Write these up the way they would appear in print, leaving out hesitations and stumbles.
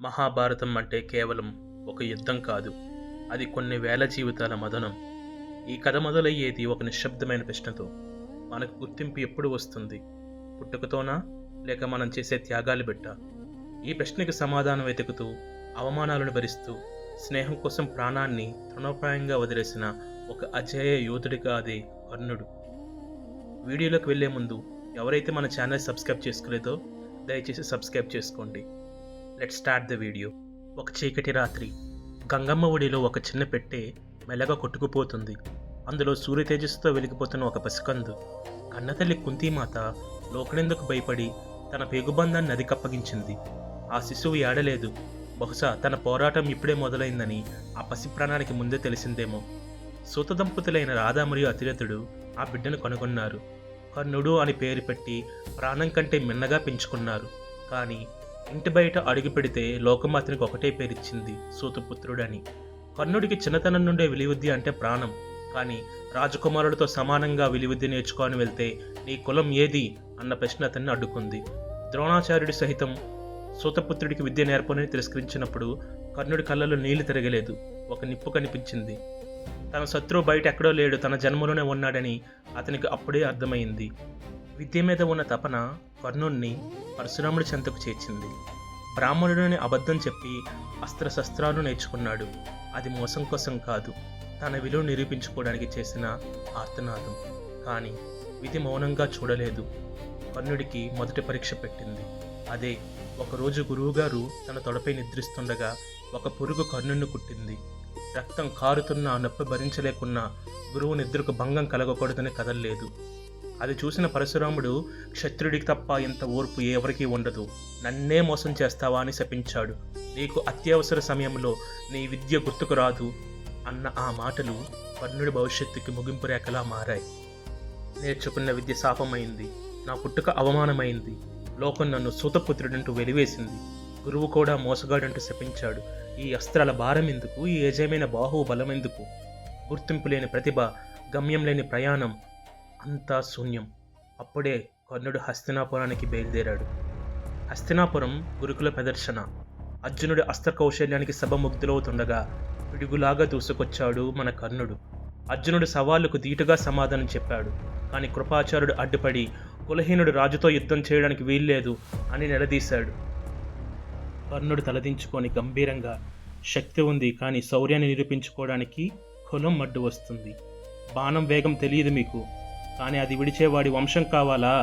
మహాభారతం అంటే కేవలం ఒక యుద్ధం కాదు. అది కొన్ని వేల జీవితాల మదనం. ఈ కథ మొదలయ్యేది ఒక నిశ్శబ్దమైన ప్రశ్నతో. మనకు గుర్తింపు ఎప్పుడు వస్తుంది? పుట్టుకతోనా? లేక మనం చేసే త్యాగాలు బెట్టా? ఈ ప్రశ్నకి సమాధానం వెతుకుతూ, అవమానాలను భరిస్తూ, స్నేహం కోసం ప్రాణాన్ని తృణప్రాయంగా వదిలేసిన ఒక అజేయ యోధుడిగా అదే కర్ణుడు. వీడియోలోకి వెళ్లే ముందు ఎవరైతే మన ఛానల్ సబ్స్క్రైబ్ చేసుకోలేదో దయచేసి సబ్స్క్రైబ్ చేసుకోండి. Let's start the video. ఒక చీకటి రాత్రి గంగమ్మ ఒడిలో ఒక చిన్న పెట్టె మెల్లగా కొట్టుకుపోతుంది. అందులో సూర్య తేజస్సుతో వెలిగిపోతున్న ఒక పసికందు. కన్నతల్లి కుంతీమాత లోకనెందుకు భయపడి తన పేగుబంధాన్ని నదికప్పగించింది. ఆ శిశువు ఏడలేదు. బహుశా తన పోరాటం ఇప్పుడే మొదలైందని ఆ పసి ప్రాణానికి ముందే తెలిసిందేమో. సూత దంపతులైన రాధా మరియు అతిరథుడు ఆ బిడ్డను కనుగొన్నారు. కర్ణుడు అని పేరు పెట్టి ప్రాణం కంటే మిన్నగా పెంచుకున్నారు. కానీ ఇంటి బయట అడుగు పెడితే లోకం అతనికి ఒకటే పేరిచ్చింది, సూతపుత్రుడని. కర్ణుడికి చిన్నతనం నుండే విలువిద్య అంటే ప్రాణం. కానీ రాజకుమారులతో సమానంగా విలువిద్య నేర్చుకొని వెళ్తే నీ కులం ఏది అన్న ప్రశ్న అతన్ని అడ్డుకుంది. ద్రోణాచార్యుడి సహితం సూతపుత్రుడికి విద్య నేర్పనని తిరస్కరించినప్పుడు కర్ణుడి కళ్ళలో నీళ్లు తిరగలేదు. ఒక నిప్పు కనిపించింది. తన శత్రువు బయట ఎక్కడో లేడు, తన జన్మలోనే ఉన్నాడని అతనికి అప్పుడే అర్థమైంది. విద్య మీద ఉన్న తపన కర్ణుణ్ణి పరశురాముడి చెంతకు చేర్చింది. బ్రాహ్మణుడిని అబద్ధం చెప్పి అస్త్రశస్త్రాలు నేర్చుకున్నాడు. అది మోసం కోసం కాదు, తన విలువ నిరూపించుకోవడానికి చేసిన ఆర్తనాదం. కానీ విధి మౌనంగా చూడలేదు. కర్ణుడికి మొదటి పరీక్ష పెట్టింది. అదే ఒకరోజు గురువుగారు తన తొడపై నిద్రిస్తుండగా ఒక పురుగు కర్ణుడిని కుట్టింది. రక్తం కారుతున్న నొప్పి భరించలేకున్నా గురువు నిద్రకు భంగం కలగకూడదని కదల్లేదు. అది చూసిన పరశురాముడు, క్షత్రుడికి తప్ప ఇంత ఓర్పు ఎవరికీ ఉండదు, నన్నే మోసం చేస్తావా అని శపించాడు. నీకు అత్యవసర సమయంలో నీ విద్య గుర్తుకు రాదు అన్న ఆ మాటలు కర్ణుడి భవిష్యత్తుకి ముగింపు రేఖలా మారాయి. నేర్చుకున్న విద్య శాపమైంది, నా పుట్టుక అవమానమైంది, లోకం నన్ను సూతపుత్రుడంటూ వెలివేసింది, గురువు కూడా మోసగాడంటూ శపించాడు. ఈ అస్త్రాల భారం ఎందుకు? ఈ యజమైన బాహువు బలమెందుకు? గుర్తింపు లేని ప్రతిభ, గమ్యం లేని ప్రయాణం, అంతా శూన్యం. అప్పుడే కర్ణుడు హస్తినాపురానికి బయలుదేరాడు. హస్తినాపురం గురుకుల ప్రదర్శన. అర్జునుడి అస్త్ర కౌశల్యానికి సభ ముగ్ధులవుతుండగా పిడుగులాగా దూసుకొచ్చాడు మన కర్ణుడు. అర్జునుడు సవాళ్లకు ధీటుగా సమాధానం చెప్పాడు. కానీ కృపాచార్యుడు అడ్డుపడి, కులహీనుడు రాజుతో యుద్ధం చేయడానికి వీల్లేదు అని నిలదీశాడు. కర్ణుడు తలదించుకొని గంభీరంగా, శక్తి ఉంది కానీ శౌర్యాన్ని నిరూపించుకోవడానికి కులం అడ్డు వస్తుంది. బాణం వేగం తెలియదు మీకు, కానీ అది విడిచేవాడి వంశం కావాలా?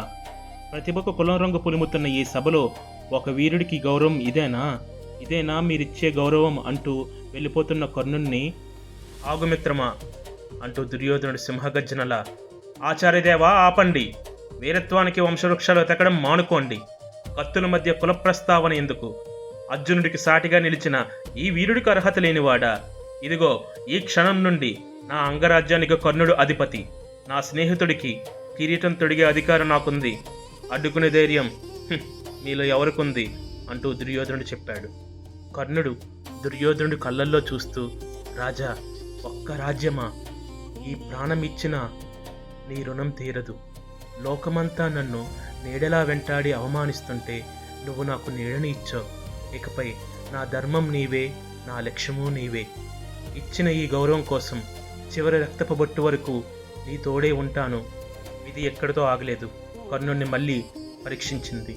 ప్రతిభకు కులం రంగు పులుముతున్న ఈ సభలో ఒక వీరుడికి గౌరవం ఇదేనా మీరిచ్చే గౌరవం అంటూ వెళ్ళిపోతున్న కర్ణుణ్ణి, ఆగుమిత్రమా అంటూ దుర్యోధనుడు సింహగర్జనలా, ఆచార్యదేవా ఆపండి, వీరత్వానికి వంశవృక్షాలు ఎతకడం మానుకోండి, కత్తుల మధ్య కుల ప్రస్తావన ఎందుకు? అర్జునుడికి సాటిగా నిలిచిన ఈ వీరుడికి అర్హత లేనివాడా? ఇదిగో ఈ క్షణం నుండి నా అంగరాజ్యానికి కర్ణుడు అధిపతి. నా స్నేహితుడికి కిరీటం తొడిగే అధికారం నాకుంది. అడ్డుకునే ధైర్యం మీలో ఎవరికుంది అంటూ దుర్యోధనుడు చెప్పాడు. కర్ణుడు దుర్యోధనుడి కళ్ళల్లో చూస్తూ, రాజా, ఒక్క రాజ్యమా? ఈ ప్రాణం ఇచ్చినా నీ రుణం తీరదు. లోకమంతా నన్ను నీడలా వెంటాడి అవమానిస్తుంటే నువ్వు నాకు నీడని ఇచ్చావు. ఇకపై నా ధర్మం నీవే, నా లక్ష్యమూ నీవే. ఇచ్చిన ఈ గౌరవం కోసం చివరి రక్తపు బొట్టు వరకు నీ తోడే ఉంటాను. విధి ఎక్కడితో ఆగలేదు, కర్ణుడిని మళ్ళీ పరీక్షించింది.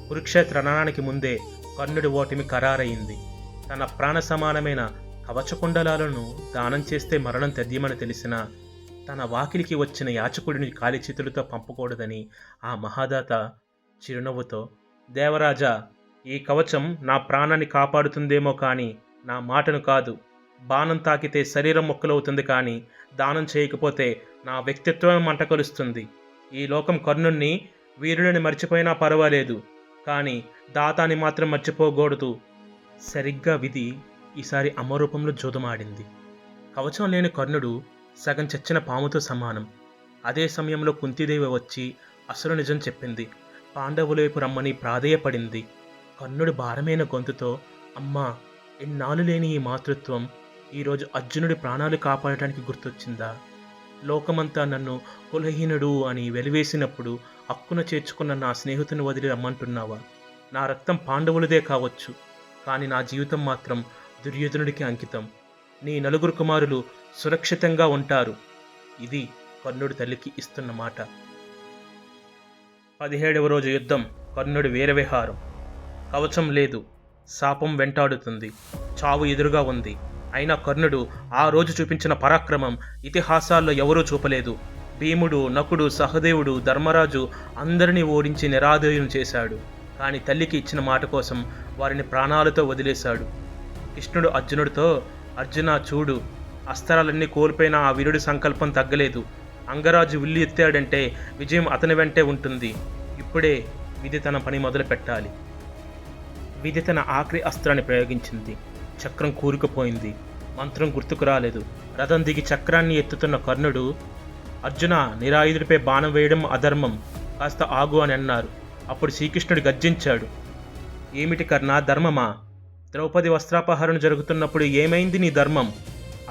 కురుక్షేత్ర రణానికి ముందే కర్ణుడి ఓటమి ఖరారయింది. తన ప్రాణ సమానమైన కవచకుండలాలను దానం చేస్తే మరణం తథ్యమని తెలిసిన తన వాకిలికి వచ్చిన యాచకుడిని కాలి చేతులతో పంపకూడదని ఆ మహాదాత చిరునవ్వుతో, దేవరాజా, ఈ కవచం నా ప్రాణాన్ని కాపాడుతుందేమో కానీ నా మాటను కాదు. బాణం తాకితే శరీరం మొక్కలవుతుంది కానీ దానం చేయకపోతే నా వ్యక్తిత్వం మంట కలుస్తుంది. ఈ లోకం కర్ణుణ్ణి వీరుడిని మర్చిపోయినా పర్వాలేదు, కానీ దాతాని మాత్రం మర్చిపోకూడదు. సరిగ్గా విధి ఈసారి అమరూపంలో జోదమాడింది. కవచం లేని కర్ణుడు సగం చచ్చిన పాముతో సమానం. అదే సమయంలో కుంతీదేవి వచ్చి అసలు నిజం చెప్పింది. పాండవుల వైపు రమ్మని ప్రాధేయపడింది. కర్ణుడు భారమైన గొంతుతో, అమ్మా, ఎన్నాళ్ళు లేని ఈ మాతృత్వం ఈరోజు అర్జునుడి ప్రాణాలు కాపాడటానికి గుర్తొచ్చిందా? లోకమంతా నన్ను కులహీనుడు అని వెలివేసినప్పుడు హక్కున చేర్చుకున్న నా స్నేహితుని వదిలి రమ్మంటున్నావా? నా రక్తం పాండవులదే కావచ్చు, కానీ నా జీవితం మాత్రం దుర్యోధనుడికి అంకితం. నీ నలుగురు కుమారులు సురక్షితంగా ఉంటారు. ఇది కర్ణుడి తల్లికి ఇస్తున్న మాట. 17వ రోజు యుద్ధం. కర్ణుడి వీరవిహారం. కవచం లేదు, శాపం వెంటాడుతుంది, చావు ఎదురుగా ఉంది. అయినా కర్ణుడు ఆ రోజు చూపించిన పరాక్రమం ఇతిహాసాల్లో ఎవరూ చూపలేదు. భీముడు, నకుడు, సహదేవుడు, ధర్మరాజు అందరినీ ఓడించి నిరాధేయం చేశాడు. కానీ తల్లికి ఇచ్చిన మాట కోసం వారిని ప్రాణాలతో వదిలేశాడు. కృష్ణుడు అర్జునుడితో, అర్జున చూడు, అస్త్రాలన్నీ కోల్పోయిన ఆ వీరుడి సంకల్పం తగ్గలేదు. అంగరాజు విల్లు ఎత్తాడంటే విజయం అతని వెంటే ఉంటుంది. ఇప్పుడే విధి తన పని మొదలు పెట్టాలి. విధి తన ఆఖరి అస్త్రాన్ని ప్రయోగించింది. చక్రం కూరుకుపోయింది. మంత్రం గుర్తుకు రాలేదు. రథం దిగి చక్రాన్ని ఎత్తుతున్న కర్ణుడు, అర్జున, నిరాయుధుడిపై బాణం వేయడం అధర్మం, కాస్త ఆగు అని అన్నారు. అప్పుడు శ్రీకృష్ణుడు గర్జించాడు. ఏమిటి కర్ణ, ధర్మమా? ద్రౌపది వస్త్రాపహరణ జరుగుతున్నప్పుడు ఏమైంది నీ ధర్మం?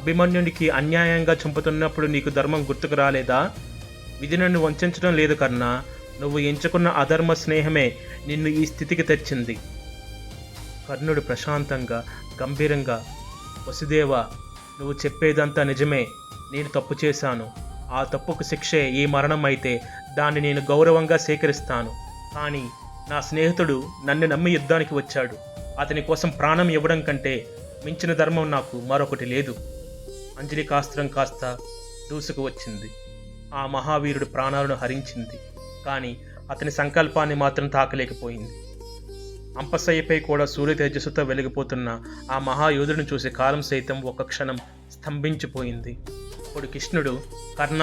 అభిమన్యుడికి అన్యాయంగా చంపుతున్నప్పుడు నీకు ధర్మం గుర్తుకు రాలేదా? విధి నన్ను వంచడం లేదు కర్ణ. నువ్వు ఎంచుకున్న అధర్మ స్నేహమే నిన్ను ఈ స్థితికి తెచ్చింది. కర్ణుడు ప్రశాంతంగా, గంభీరంగా, వసుదేవా, నువ్వు చెప్పేదంతా నిజమే. నేను తప్పు చేశాను. ఆ తప్పుకు శిక్షే ఈ మరణం అయితే దాన్ని నేను గౌరవంగా స్వీకరిస్తాను. కానీ నా స్నేహితుడు నన్ను నమ్మి యుద్ధానికి వచ్చాడు. అతని కోసం ప్రాణం ఇవ్వడం కంటే మించిన ధర్మం నాకు మరొకటి లేదు. అంజలికాస్త్రం కాస్త దూసుకు వచ్చింది. ఆ మహావీరుడు ప్రాణాలను హరించింది. కానీ అతని సంకల్పాన్ని మాత్రం తాకలేకపోయింది. అంపశయ్యపై కూడా సూర్య తేజస్సుతో వెలిగిపోతున్న ఆ మహాయోధుడిని చూసి కాలం సైతం ఒక క్షణం స్తంభించిపోయింది. అప్పుడు కృష్ణుడు, కర్ణ,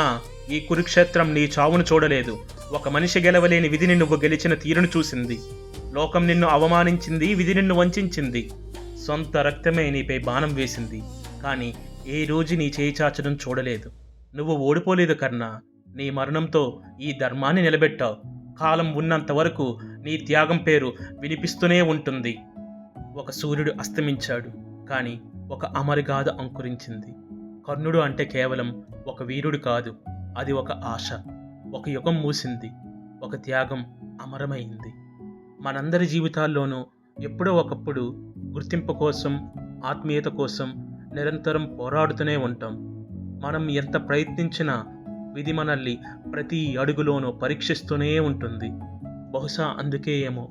ఈ కురుక్షేత్రం నీ చావును చూడలేదు. ఒక మనిషి గెలవలేని విధిని నువ్వు గెలిచిన తీరును చూసింది. లోకం నిన్ను అవమానించింది, విధి నిన్ను వంచింది. సొంత రక్తమే నీపై బాణం వేసింది. కానీ ఏ రోజు నీ చేయి చాచడం చూడలేదు. నువ్వు ఓడిపోలేదు కర్ణ. నీ మరణంతో ఈ ధర్మాన్ని నిలబెట్టావు. కాలం ఉన్నంత వరకు నీ త్యాగం పేరు వినిపిస్తూనే ఉంటుంది. ఒక సూర్యుడు అస్తమించాడు, కానీ ఒక అమరగాథ అంకురించింది. కర్ణుడు అంటే కేవలం ఒక వీరుడు కాదు, అది ఒక ఆశ. ఒక యుగం మూసింది, ఒక త్యాగం అమరమైంది. మనందరి జీవితాల్లోనూ ఎప్పుడో ఒకప్పుడు గుర్తింపు కోసం, ఆత్మీయత కోసం నిరంతరం పోరాడుతూనే ఉంటాం. మనం ఎంత ప్రయత్నించినా విధి మనల్ని ప్రతి అడుగులోనూ పరీక్షిస్తూనే ఉంటుంది. బహుశా అందుకే ఏమో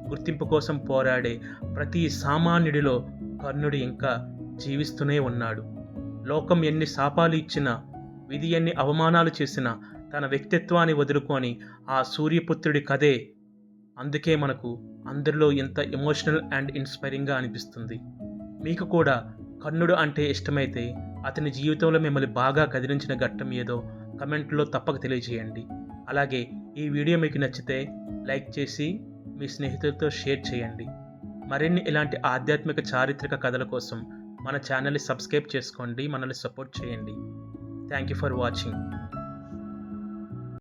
గుర్తింపు కోసం పోరాడే ప్రతి సామాన్యుడిలో కర్ణుడు ఇంకా జీవిస్తూనే ఉన్నాడు. లోకం ఎన్ని శాపాలు ఇచ్చినా, విధి ఎన్ని అవమానాలు చేసినా తన వ్యక్తిత్వాన్ని వదులుకొని ఆ సూర్యపుత్రుడి కథే అందుకే మనకు అందరిలో ఎంత ఎమోషనల్ అండ్ ఇన్స్పైరింగ్గా అనిపిస్తుంది. మీకు కూడా కర్ణుడు అంటే ఇష్టమైతే అతని జీవితంలో మిమ్మల్ని బాగా కదిలించిన ఘట్టం ఏదో కమెంట్లో తప్పక తెలియజేయండి. అలాగే ఈ వీడియో మీకు నచ్చితే లైక్ చేసి మీ స్నేహితులతో షేర్ చేయండి. మరిన్ని ఇలాంటి ఆధ్యాత్మిక చారిత్రక కథల కోసం మన ఛానల్ని సబ్స్క్రైబ్ చేసుకోండి. మనల్ని సపోర్ట్ చేయండి. Thank you for watching.